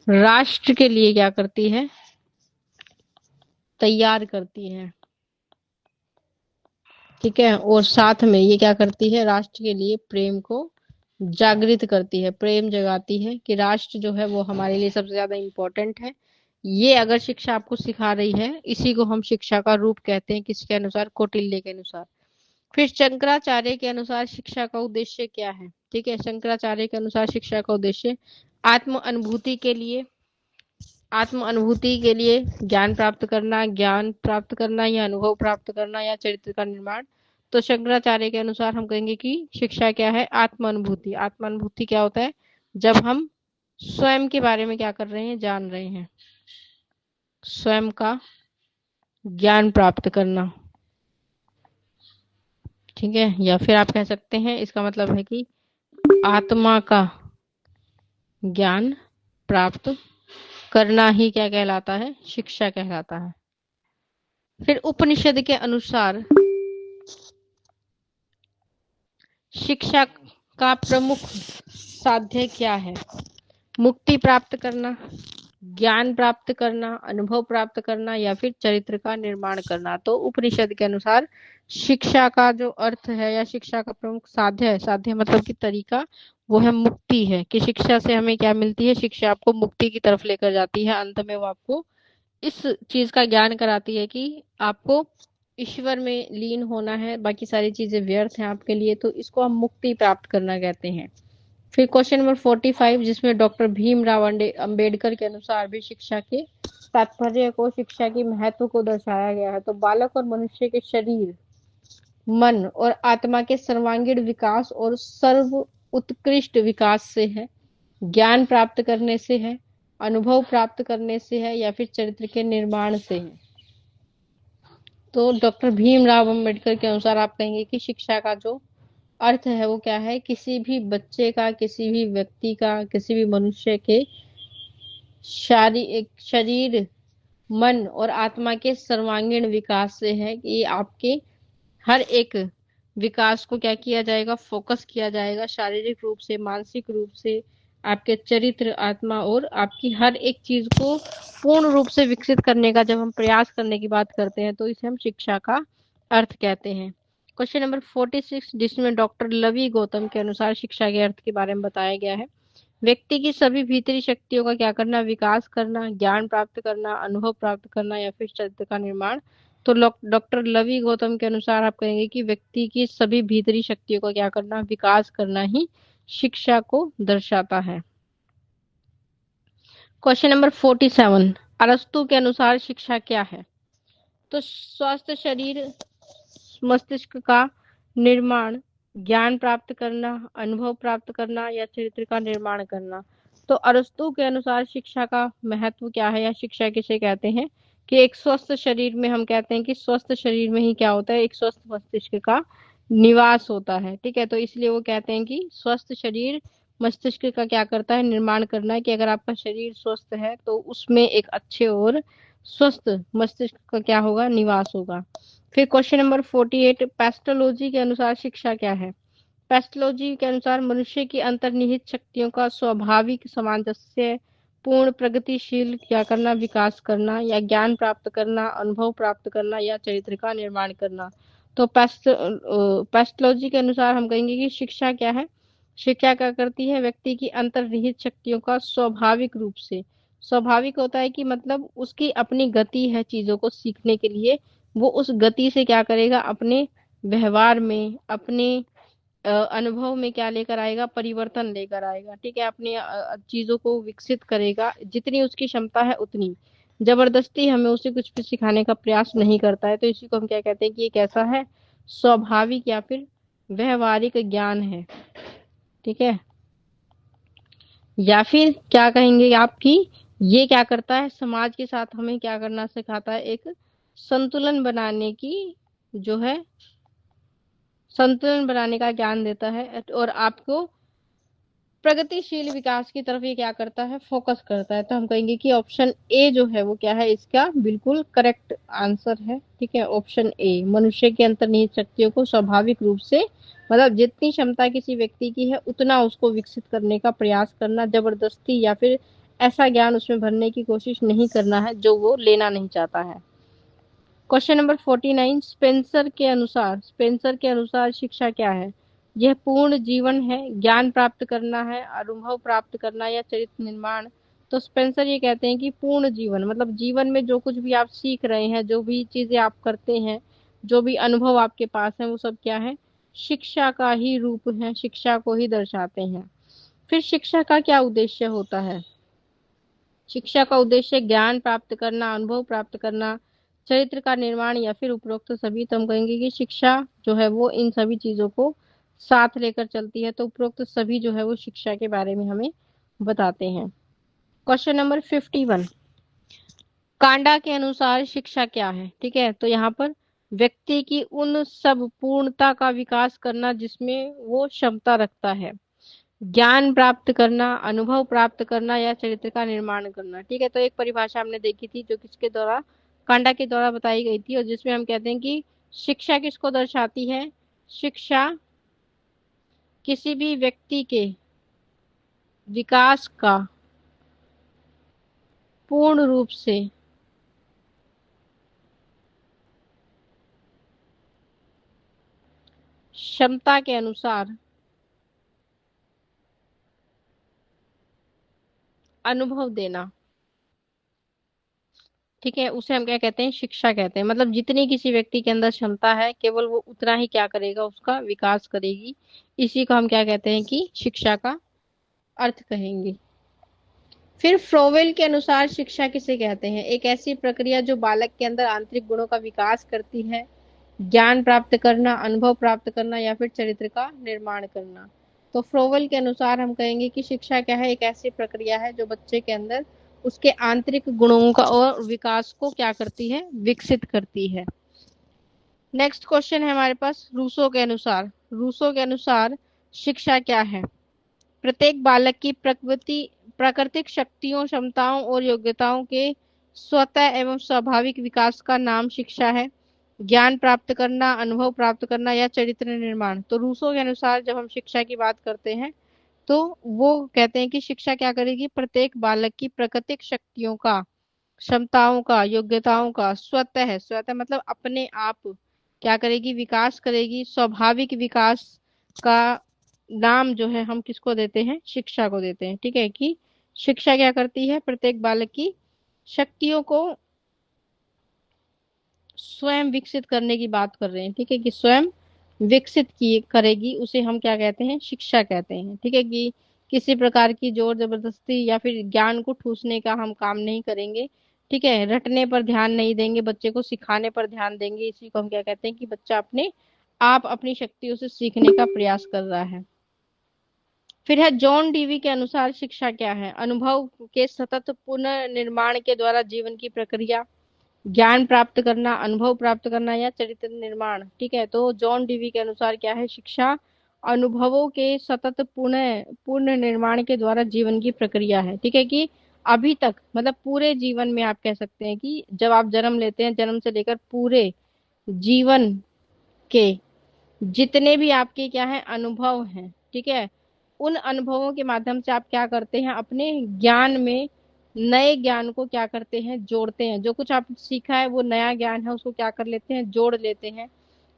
राष्ट्र के लिए क्या करती है, तैयार करती है। ठीक है, और साथ में ये क्या करती है, राष्ट्र के लिए प्रेम को जागृत करती है, प्रेम जगाती है कि राष्ट्र जो है वो हमारे लिए सबसे ज्यादा इम्पोर्टेंट है। ये अगर शिक्षा आपको सिखा रही है, इसी को हम शिक्षा का रूप कहते हैं, किसके अनुसार, कौटिल्य के अनुसार। फिर शंकराचार्य के अनुसार शिक्षा का उद्देश्य क्या है। ठीक है, शंकराचार्य के अनुसार शिक्षा का उद्देश्य आत्म अनुभूति के लिए ज्ञान प्राप्त करना या अनुभव प्राप्त करना या चरित्र का निर्माण। तो शंकराचार्य के अनुसार हम कहेंगे कि शिक्षा क्या है, आत्म अनुभूति। आत्म अनुभूति क्या होता है, जब हम स्वयं के बारे में क्या कर रहे हैं, जान रहे हैं, स्वयं का ज्ञान प्राप्त करना। ठीक है, या फिर आप कह सकते हैं, इसका मतलब है कि आत्मा का ज्ञान प्राप्त करना ही क्या कहलाता है, शिक्षा कहलाता है। फिर उपनिषद के अनुसार शिक्षा का प्रमुख साध्य क्या है, मुक्ति प्राप्त करना, ज्ञान प्राप्त करना, अनुभव प्राप्त करना या फिर चरित्र का निर्माण करना। तो उपनिषद के अनुसार शिक्षा का जो अर्थ है या शिक्षा का प्रमुख साध्य है, साध्य मतलब कि तरीका, वो है मुक्ति है। कि शिक्षा से हमें क्या मिलती है, शिक्षा आपको मुक्ति की तरफ लेकर जाती है। अंत में वो आपको इस चीज का ज्ञान कराती है कि आपको ईश्वर में लीन होना है, बाकी सारी चीजें व्यर्थ हैं आपके लिए। तो इसको हम मुक्ति प्राप्त करना कहते हैं। फिर क्वेश्चन नंबर 45, जिसमें डॉक्टर भीमराव अंबेडकर के अनुसार भी शिक्षा के तात्पर्य को, शिक्षा के महत्व को दर्शाया गया है। तो बालक और मनुष्य के शरीर, मन और आत्मा के सर्वांगीण विकास और सर्व उत्कृष्ट विकास से है, ज्ञान प्राप्त करने से है, अनुभव प्राप्त करने से है या फिर चरित्र के निर्माण से है। तो डॉक्टर भीमराव अंबेडकर के अनुसार आप कहेंगे कि शिक्षा का जो अर्थ है वो क्या है, किसी भी बच्चे का, किसी भी व्यक्ति का, किसी भी मनुष्य के शरीर, मन और आत्मा के सर्वांगीण विकास से है। कि आपके हर एक विकास को क्या किया जाएगा, फोकस किया जाएगा, शारीरिक रूप से, मानसिक रूप से, आपके चरित्र, आत्मा और आपकी हर एक चीज को पूर्ण रूप से विकसित करने का जब हम प्रयास करने की बात करते हैं, तो इसे हम शिक्षा का अर्थ कहते हैं। क्वेश्चन नंबर 46, जिसमें डॉक्टर लवी गौतम के अनुसार शिक्षा के अर्थ के बारे में बताया गया है, व्यक्ति की सभी भीतरी शक्तियों का क्या करना, विकास करना, ज्ञान प्राप्त करना, अनुभव प्राप्त करना या फिर चरित्र का निर्माण। तो डॉक्टर लवी गौतम के अनुसार आप कहेंगे कि व्यक्ति की सभी भीतरी शक्तियों का क्या करना, विकास करना ही शिक्षा को दर्शाता है। क्वेश्चन नंबर 47, अरस्तु के अनुसार शिक्षा क्या है। तो स्वस्थ शरीर, मस्तिष्क का निर्माण, ज्ञान प्राप्त करना, अनुभव प्राप्त करना या चरित्र का निर्माण करना। तो अरस्तु के अनुसार शिक्षा का महत्व क्या है या शिक्षा किसे कहते हैं, कि एक स्वस्थ शरीर में हम कहते हैं कि स्वस्थ शरीर में ही क्या होता है, एक स्वस्थ मस्तिष्क का निवास होता है। ठीक है, तो इसलिए वो कहते हैं कि स्वस्थ शरीर मस्तिष्क का क्या करता है, निर्माण करना है। कि अगर आपका शरीर स्वस्थ है तो उसमें एक अच्छे और स्वस्थ मस्तिष्क का क्या होगा, निवास होगा। फिर क्वेश्चन नंबर 48, पेस्टोलॉजी के अनुसार शिक्षा क्या है। पेस्टोलॉजी के अनुसार मनुष्य की अंतर्निहित शक्तियों का स्वाभाविक सामंजस्य पूर्ण प्रगतिशील क्या करना, विकास करना या ज्ञान प्राप्त करना, अनुभव प्राप्त करना या चरित्र का निर्माण करना। तो पेस्टोलॉजी के अनुसार हम कहेंगे कि शिक्षा क्या है। शिक्षा क्या करती है, व्यक्ति की अंतर्निहित शक्तियों का स्वाभाविक रूप से, स्वाभाविक होता है कि मतलब उसकी अपनी गति है चीजों को सीखने के लिए, वो उस गति से क्या करेगा, अपने व्यवहार में, अपने अनुभव में क्या लेकर आएगा, परिवर्तन लेकर आएगा। ठीक है, अपनी चीजों को विकसित करेगा, जितनी उसकी क्षमता है उतनी। जबरदस्ती हमें उसे कुछ भी सिखाने का प्रयास नहीं करता है। तो इसी को हम क्या कहते हैं कि ये कैसा है, स्वाभाविक या फिर व्यवहारिक ज्ञान है। ठीक है, या फिर क्या कहेंगे आपकी, ये क्या करता है, समाज के साथ हमें क्या करना सिखाता है, एक संतुलन बनाने की जो है, संतुलन बनाने का ज्ञान देता है और आपको प्रगतिशील विकास की तरफ ये क्या करता है, फोकस करता है। तो हम कहेंगे कि ऑप्शन ए जो है वो क्या है, इसका बिल्कुल करेक्ट आंसर है। ठीक है, ऑप्शन ए, मनुष्य के अंतर्निहित शक्तियों को स्वाभाविक रूप से, मतलब जितनी क्षमता किसी व्यक्ति की है उतना उसको विकसित करने का प्रयास करना, जबरदस्ती या फिर ऐसा ज्ञान उसमें भरने की कोशिश नहीं करना है जो वो लेना नहीं चाहता है। क्वेश्चन नंबर 49, स्पेंसर के अनुसार शिक्षा क्या है। यह पूर्ण जीवन है, ज्ञान प्राप्त करना है, अनुभव प्राप्त करना या चरित्र निर्माण। तो स्पेंसर ये कहते हैं कि पूर्ण जीवन, मतलब जीवन में जो कुछ भी आप सीख रहे हैं, जो भी चीजें आप करते हैं, जो भी अनुभव आपके पास है, वो सब क्या है, शिक्षा का ही रूप है, शिक्षा को ही दर्शाते हैं। फिर शिक्षा का क्या उद्देश्य होता है। शिक्षा का उद्देश्य ज्ञान प्राप्त करना, अनुभव प्राप्त करना, चरित्र का निर्माण या फिर उपरोक्त सभी। तो हम कहेंगे कि शिक्षा जो है वो इन सभी चीजों को साथ लेकर चलती है। तो उपरोक्त सभी जो है वो शिक्षा के बारे में हमें बताते हैं। क्वेश्चन नंबर 51, कांडा के अनुसार शिक्षा क्या है। ठीक है, तो यहाँ पर व्यक्ति की उन सब पूर्णता का विकास करना जिसमें वो क्षमता रखता है, ज्ञान प्राप्त करना, अनुभव प्राप्त करना या चरित्र का निर्माण करना। ठीक है, तो एक परिभाषा हमने देखी थी जो किसके द्वारा, कांडा के द्वारा बताई गई थी, और जिसमें हम कहते हैं कि शिक्षा किसको दर्शाती है, शिक्षा किसी भी व्यक्ति के विकास का पूर्ण रूप से क्षमता के अनुसार अनुभव देना। ठीक है, उसे हम क्या कहते हैं, शिक्षा कहते हैं। मतलब जितनी किसी व्यक्ति के अंदर क्षमता है, केवल वो उतना ही क्या करेगा, उसका विकास करेगी। इसी को हम क्या कहते हैं कि शिक्षा का अर्थ कहेंगे। फिर फ्रोवेल के अनुसार शिक्षा किसे कहते हैं, एक ऐसी प्रक्रिया जो बालक के अंदर आंतरिक गुणों का विकास करती है, ज्ञान प्राप्त करना, अनुभव प्राप्त करना या फिर चरित्र का निर्माण करना। तो फ्रोवेल के अनुसार हम कहेंगे कि शिक्षा क्या है, एक ऐसी प्रक्रिया है जो बच्चे के अंदर उसके आंतरिक गुणों का और विकास को क्या करती है, विकसित करती है। नेक्स्ट क्वेश्चन है हमारे पास, रूसो के अनुसार शिक्षा क्या है। प्रत्येक बालक की प्रकृति प्राकृतिक शक्तियों, क्षमताओं और योग्यताओं के स्वतः एवं स्वाभाविक विकास का नाम शिक्षा है। ज्ञान प्राप्त करना, अनुभव प्राप्त करना या चरित्र निर्माण। तो रूसो के अनुसार जब हम शिक्षा की बात करते हैं तो वो कहते हैं कि शिक्षा क्या करेगी, प्रत्येक बालक की प्राकृतिक शक्तियों का, क्षमताओं का, योग्यताओं का स्वतः मतलब अपने आप क्या करेगी, विकास करेगी। स्वाभाविक विकास का नाम जो है हम किसको देते हैं, शिक्षा को देते हैं। ठीक है, कि शिक्षा क्या करती है, प्रत्येक बालक की शक्तियों को स्वयं विकसित करने की बात कर रहे हैं। ठीक है, कि स्वयं विकसित की करेगी, उसे हम क्या कहते हैं, शिक्षा कहते हैं। ठीक है, कि किसी प्रकार की जोर जबरदस्ती या फिर ज्ञान को ठूसने का हम काम नहीं करेंगे। ठीक है, रटने पर ध्यान नहीं देंगे, बच्चे को सिखाने पर ध्यान देंगे। इसी को हम क्या कहते हैं कि बच्चा अपने आप अपनी शक्तियों से सीखने का प्रयास कर रहा है। फिर है जॉन डीवी के अनुसार शिक्षा क्या है, अनुभव के सतत पुनर्निर्माण के द्वारा जीवन की प्रक्रिया, ज्ञान प्राप्त करना, अनुभव प्राप्त करना या चरित्र निर्माण। ठीक है, तो जॉन डीवी के अनुसार क्या है, शिक्षा अनुभवों के सतत पूर्ण निर्माण के द्वारा जीवन की प्रक्रिया है। ठीक है, कि अभी तक मतलब पूरे जीवन में आप कह सकते हैं कि जब आप जन्म लेते हैं, जन्म से लेकर पूरे जीवन के जितने भी आपके क्या है अनुभव हैं, ठीक है, उन अनुभवों के माध्यम से आप क्या करते हैं, अपने ज्ञान में नए ज्ञान को क्या करते हैं, जोड़ते हैं। जो कुछ आपने सीखा है वो नया ज्ञान है, उसको क्या कर लेते हैं, जोड़ लेते हैं,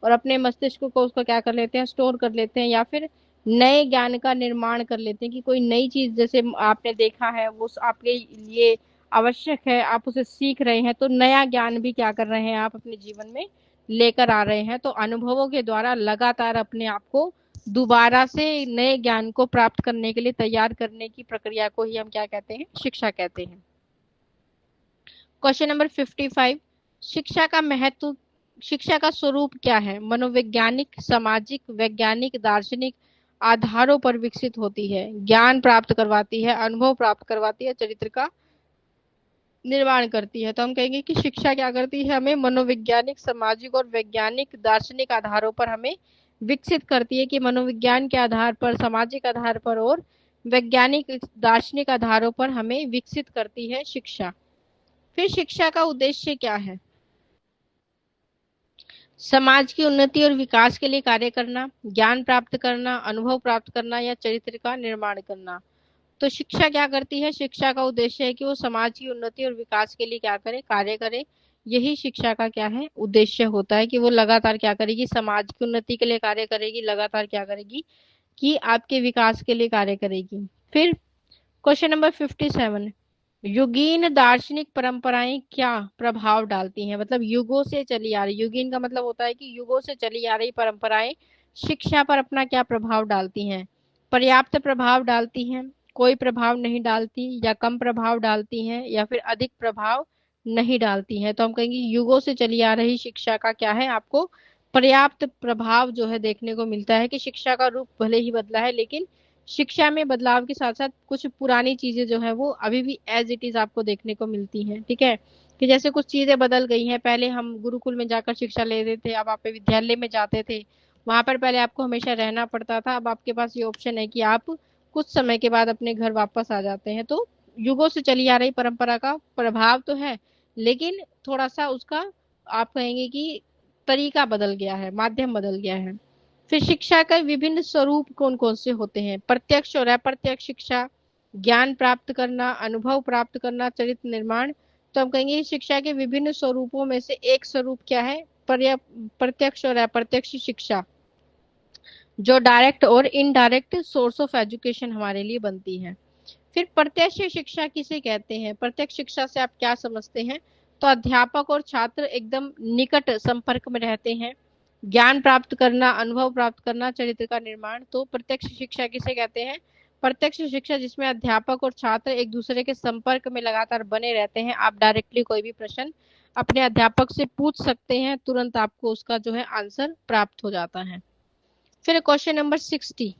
और अपने मस्तिष्क को उसको क्या कर लेते हैं, स्टोर कर लेते हैं, या फिर नए ज्ञान का निर्माण कर लेते हैं कि कोई नई चीज जैसे आपने देखा है वो आपके लिए आवश्यक है, आप उसे सीख रहे हैं, तो नया ज्ञान भी क्या कर रहे हैं आप अपने जीवन में लेकर आ रहे हैं। तो अनुभवों के द्वारा लगातार अपने आप को दोबारा से नए ज्ञान को प्राप्त करने के लिए तैयार करने की प्रक्रिया को ही हम क्या कहते हैं, शिक्षा कहते हैं। क्वेश्चन नंबर 55, शिक्षा का महत्व, शिक्षा का स्वरूप क्या है? मनोवैज्ञानिक, सामाजिक, वैज्ञानिक, दार्शनिक आधारों पर विकसित होती है, ज्ञान प्राप्त करवाती है, अनुभव प्राप्त करवाती है, चरित्र का निर्माण करती है। तो हम कहेंगे कि शिक्षा क्या करती है, हमें मनोवैज्ञानिक, सामाजिक और वैज्ञानिक दार्शनिक आधारों पर हमें विकसित करती है, कि मनोविज्ञान के आधार पर, सामाजिक आधार पर और वैज्ञानिक दार्शनिक आधारों पर हमें विकसित करती है शिक्षा। फिर शिक्षा का उद्देश्य क्या है? समाज की उन्नति और विकास के लिए कार्य करना, ज्ञान प्राप्त करना, अनुभव प्राप्त करना या चरित्र का निर्माण करना। तो शिक्षा क्या करती है? शिक्षा का उद्देश्य है कि वो समाज की उन्नति और विकास के लिए क्या करे, कार्य करे। यही शिक्षा का क्या है, उद्देश्य होता है, कि वो लगातार क्या करेगी, समाज की उन्नति के लिए कार्य करेगी, लगातार क्या करेगी कि आपके विकास के लिए कार्य करेगी। फिर क्वेश्चन नंबर 57, युगीन दार्शनिक परंपराएं क्या प्रभाव डालती हैं? मतलब युगों से चली आ रही, युगीन का मतलब होता है कि युगों से चली आ रही परंपराएं शिक्षा पर अपना क्या प्रभाव डालती हैं? पर्याप्त प्रभाव डालती हैं, कोई प्रभाव नहीं डालती, या कम प्रभाव डालती हैं, या फिर अधिक प्रभाव नहीं डालती हैं। तो हम कहेंगे युगों से चली आ रही शिक्षा का क्या है, आपको पर्याप्त प्रभाव जो है देखने को मिलता है, कि शिक्षा का रूप भले ही बदला है, लेकिन शिक्षा में बदलाव के साथ साथ कुछ पुरानी चीजें जो है वो अभी भी एज इट इज आपको देखने को मिलती हैं, ठीक है। कि जैसे कुछ चीजें बदल गई हैं, पहले हम गुरुकुल में जाकर शिक्षा लेते थे, अब आप विद्यालय में जाते थे, वहां पर पहले आपको हमेशा रहना पड़ता था, अब आपके पास ये ऑप्शन है कि आप कुछ समय के बाद अपने घर वापस आ जाते हैं। तो युगों से चली आ रही परंपरा का प्रभाव तो है, लेकिन थोड़ा सा उसका आप कहेंगे कि तरीका बदल गया है, माध्यम बदल गया है। फिर शिक्षा के विभिन्न स्वरूप कौन कौन से होते हैं? प्रत्यक्ष और अप्रत्यक्ष शिक्षा, ज्ञान प्राप्त करना, अनुभव प्राप्त करना, चरित्र निर्माण। तो हम कहेंगे शिक्षा के विभिन्न स्वरूपों में से एक स्वरूप क्या है, प्रत्यक्ष और अप्रत्यक्ष शिक्षा, जो डायरेक्ट और इनडायरेक्ट सोर्स ऑफ एजुकेशन हमारे लिए बनती है। फिर प्रत्यक्ष शिक्षा किसे कहते हैं? प्रत्यक्ष शिक्षा से आप क्या समझते हैं? तो अध्यापक और छात्र एकदम निकट संपर्क में रहते हैं, ज्ञान प्राप्त करना, अनुभव प्राप्त करना, चरित्र का निर्माण। तो प्रत्यक्ष शिक्षा किसे कहते हैं? प्रत्यक्ष शिक्षा जिसमें अध्यापक और छात्र एक दूसरे के संपर्क में लगातार बने रहते हैं, आप डायरेक्टली कोई भी प्रश्न अपने अध्यापक से पूछ सकते हैं, तुरंत आपको उसका जो है आंसर प्राप्त हो जाता है। फिर क्वेश्चन नंबर 60,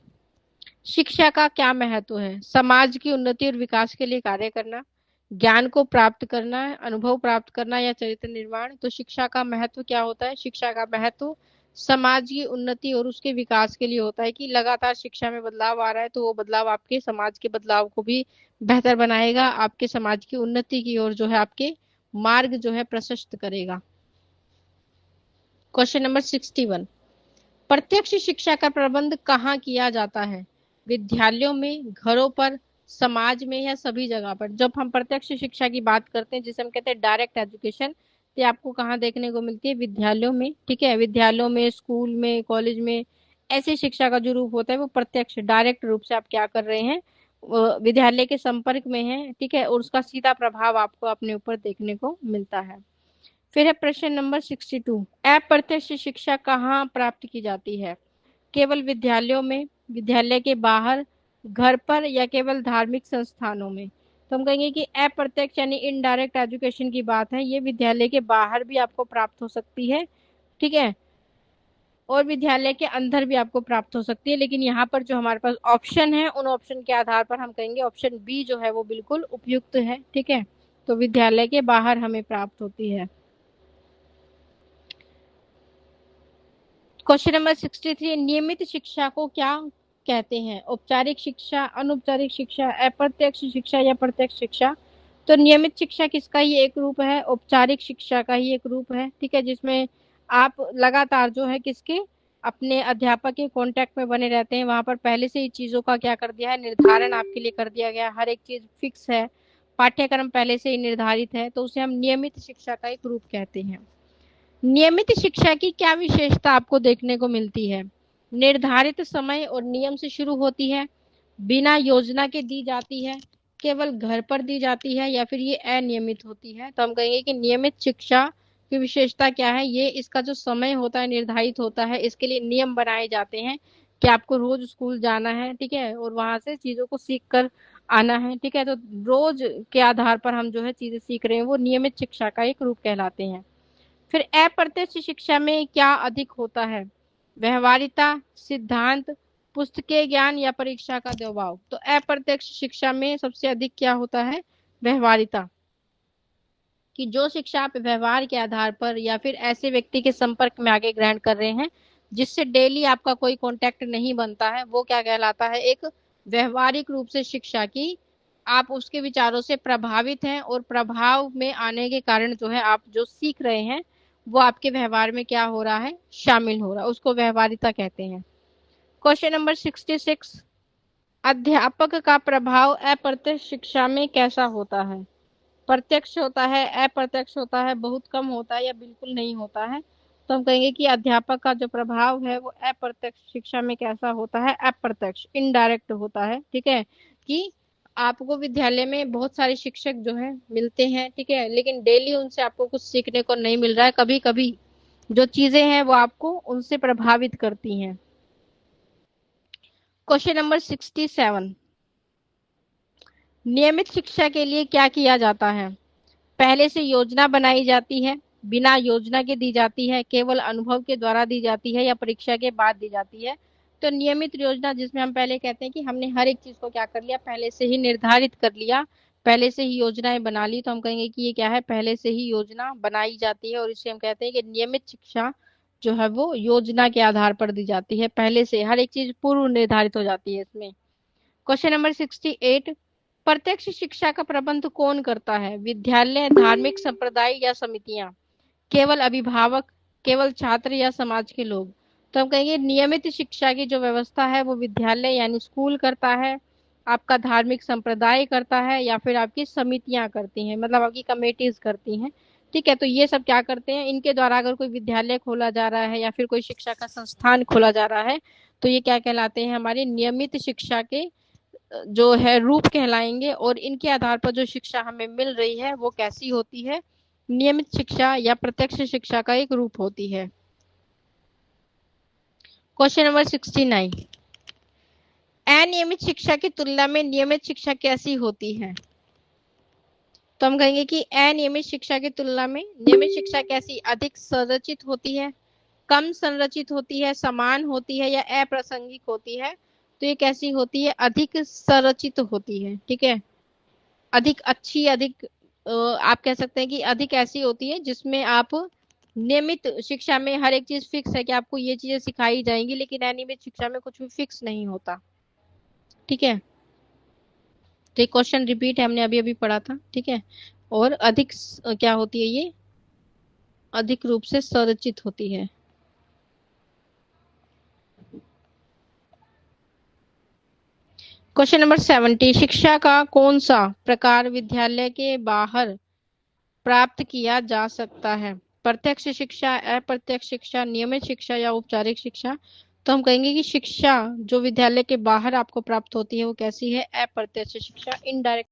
शिक्षा का क्या महत्व है? समाज की उन्नति और विकास के लिए कार्य करना, ज्ञान को प्राप्त करना, अनुभव प्राप्त करना या चरित्र निर्माण। तो शिक्षा का महत्व क्या होता है? शिक्षा का महत्व समाज की उन्नति और उसके विकास के लिए होता है, कि लगातार शिक्षा में बदलाव आ रहा है, तो वो बदलाव आपके समाज के बदलाव को भी बेहतर बनाएगा, आपके समाज की उन्नति की ओर जो है आपके मार्ग जो है प्रशस्त करेगा। क्वेश्चन नंबर 61, प्रत्यक्ष शिक्षा का प्रबंध कहाँ किया जाता है? विद्यालयों में, घरों पर, समाज में, या सभी जगह पर? जब हम प्रत्यक्ष शिक्षा की बात करते हैं, जिसे हम कहते हैं डायरेक्ट एजुकेशन, तो आपको कहाँ देखने को मिलती है? विद्यालयों में, ठीक है। विद्यालयों में, स्कूल में, कॉलेज में, ऐसी शिक्षा का जो रूप होता है वो प्रत्यक्ष डायरेक्ट रूप से आप क्या कर रहे हैं, विद्यालय के संपर्क में है, ठीक है, और उसका सीधा प्रभाव आपको अपने ऊपर देखने को मिलता है। फिर है प्रश्न नंबर 62, अप्रत्यक्ष शिक्षा कहाँ प्राप्त की जाती है? केवल विद्यालयों में, विद्यालय के बाहर, घर पर, या केवल धार्मिक संस्थानों में? तो हम कहेंगे कि अप्रत्यक्ष यानी इनडायरेक्ट एजुकेशन की बात है, ये विद्यालय के बाहर भी आपको प्राप्त हो सकती है, ठीक है, और विद्यालय के अंदर भी आपको प्राप्त हो सकती है। लेकिन यहाँ पर जो हमारे पास ऑप्शन है, उन ऑप्शन के आधार पर हम कहेंगे ऑप्शन बी जो है वो बिल्कुल उपयुक्त है, ठीक है। तो विद्यालय के बाहर हमें प्राप्त होती है। क्वेश्चन नंबर 63, नियमित शिक्षा को क्या कहते हैं? औपचारिक शिक्षा, अनौपचारिक शिक्षा, अप्रत्यक्ष शिक्षा या प्रत्यक्ष शिक्षा? तो नियमित शिक्षा किसका ही एक रूप है? औपचारिक शिक्षा का ही एक रूप है, ठीक है, जिसमें आप लगातार जो है किसके अपने अध्यापक के कांटेक्ट में बने रहते हैं, वहां पर पहले से ही चीजों का क्या कर दिया है, निर्धारण आपके लिए कर दिया गया है, हर एक चीज फिक्स है, पाठ्यक्रम पहले से ही निर्धारित है, तो उसे हम नियमित शिक्षा का एक रूप कहते हैं। नियमित शिक्षा की क्या विशेषता आपको देखने को मिलती है? निर्धारित समय और नियम से शुरू होती है, बिना योजना के दी जाती है, केवल घर पर दी जाती है, या फिर ये अनियमित होती है। तो हम कहेंगे कि नियमित शिक्षा की विशेषता क्या है, ये इसका जो समय होता है निर्धारित होता है, इसके लिए नियम बनाए जाते हैं कि आपको रोज स्कूल जाना है, ठीक है, और वहां से चीजों को सीख कर आना है, ठीक है। तो रोज के आधार पर हम जो है चीजें सीख रहे हैं, वो नियमित शिक्षा का एक रूप कहलाते हैं। फिर अप्रत्यक्ष शिक्षा में क्या अधिक होता है? व्यवहारिता, सिद्धांत, पुस्तकीय ज्ञान या परीक्षा का दबाव? तो अप्रत्यक्ष शिक्षा में सबसे अधिक क्या होता है? व्यवहारिता, कि जो शिक्षा आप व्यवहार के आधार पर या फिर ऐसे व्यक्ति के संपर्क में आगे ग्रहण कर रहे हैं जिससे डेली आपका कोई कांटेक्ट नहीं बनता है, वो क्या कहलाता है? एक व्यवहारिक रूप से शिक्षा की, आप उसके विचारों से प्रभावित हैं और प्रभाव में आने के कारण जो है आप जो सीख रहे हैं वो आपके व्यवहार में क्या हो रहा है? शामिल हो रहा है, उसको व्यवहारिता कहते हैं। क्वेश्चन नंबर 66, अध्यापक का प्रभाव अप्रत्यक्ष शिक्षा में कैसा होता है? प्रत्यक्ष होता है, अप्रत्यक्ष होता है, बहुत कम होता है, या बिल्कुल नहीं होता है? तो हम कहेंगे कि अध्यापक का जो प्रभाव है वो अप्रत्यक्ष शिक्षा में कैसा होता है? अप्रत्यक्ष, इनडायरेक्ट होता है, ठीक है। कि आपको विद्यालय में बहुत सारे शिक्षक जो है मिलते हैं, ठीक है, लेकिन डेली उनसे आपको कुछ सीखने को नहीं मिल रहा है, कभी कभी जो चीजें हैं वो आपको उनसे प्रभावित करती हैं। क्वेश्चन नंबर 67, नियमित शिक्षा के लिए क्या किया जाता है? पहले से योजना बनाई जाती है, बिना योजना के दी जाती है, केवल अनुभव के द्वारा दी जाती है, या परीक्षा के बाद दी जाती है? तो नियमित योजना, जिसमें हम पहले कहते हैं कि हमने हर एक चीज को क्या कर लिया, पहले से ही निर्धारित कर लिया, पहले से ही योजनाएं बना ली, तो हम कहेंगे कि ये क्या है? पहले से ही योजना बनाई जाती है, और इसे हम कहते हैं कि नियमित शिक्षा जो है वो योजना के आधार पर दी जाती है, पहले से हर एक चीज पूर्व निर्धारित हो जाती है इसमें। क्वेश्चन नंबर 68, प्रत्यक्ष शिक्षा का प्रबंध कौन करता है? विद्यालय, धार्मिक संप्रदाय या समितियां? केवल अभिभावक, केवल छात्र या समाज के लोग? तो हम कहेंगे नियमित शिक्षा की जो व्यवस्था है वो विद्यालय यानी स्कूल करता है, आपका धार्मिक संप्रदाय करता है, या फिर आपकी समितियां करती हैं, मतलब आपकी कमेटीज करती हैं, ठीक है। तो ये सब क्या करते हैं, इनके द्वारा अगर कोई विद्यालय खोला जा रहा है या फिर कोई शिक्षा का संस्थान खोला जा रहा है, तो ये क्या कहलाते हैं? हमारी नियमित शिक्षा के जो है रूप कहलाएंगे, और इनके आधार पर जो शिक्षा हमें मिल रही है वो कैसी होती है? नियमित शिक्षा या प्रत्यक्ष शिक्षा का एक रूप होती है। क्वेश्चन नंबर 69, अनियमित शिक्षा की तुलना में नियमित शिक्षा कैसी होती है? तो हम कहेंगे कि अनियमित शिक्षा की तुलना में नियमित शिक्षा कैसी? अधिक संरचित होती है, कम संरचित होती है, समान होती है, या अप्रासंगिक होती है? तो ये कैसी होती है? अधिक संरचित होती है, ठीक है। अधिक अच्छी, अधिक आप कह सकते हैं कि अधिक ऐसी होती है जिसमें आप नियमित शिक्षा में हर एक चीज फिक्स है कि आपको ये चीजें सिखाई जाएंगी, लेकिन अनियमित शिक्षा में कुछ भी फिक्स नहीं होता, ठीक है। तो ये क्वेश्चन रिपीट है, हमने अभी अभी पढ़ा था, ठीक है। और अधिक क्या होती है ये? अधिक रूप से संरचित होती है। क्वेश्चन नंबर 70, शिक्षा का कौन सा प्रकार विद्यालय के बाहर प्राप्त किया जा सकता है? प्रत्यक्ष शिक्षा, अप्रत्यक्ष शिक्षा, नियमित शिक्षा या औपचारिक शिक्षा? तो हम कहेंगे कि शिक्षा जो विद्यालय के बाहर आपको प्राप्त होती है वो कैसी है? अप्रत्यक्ष शिक्षा, इनडायरेक्ट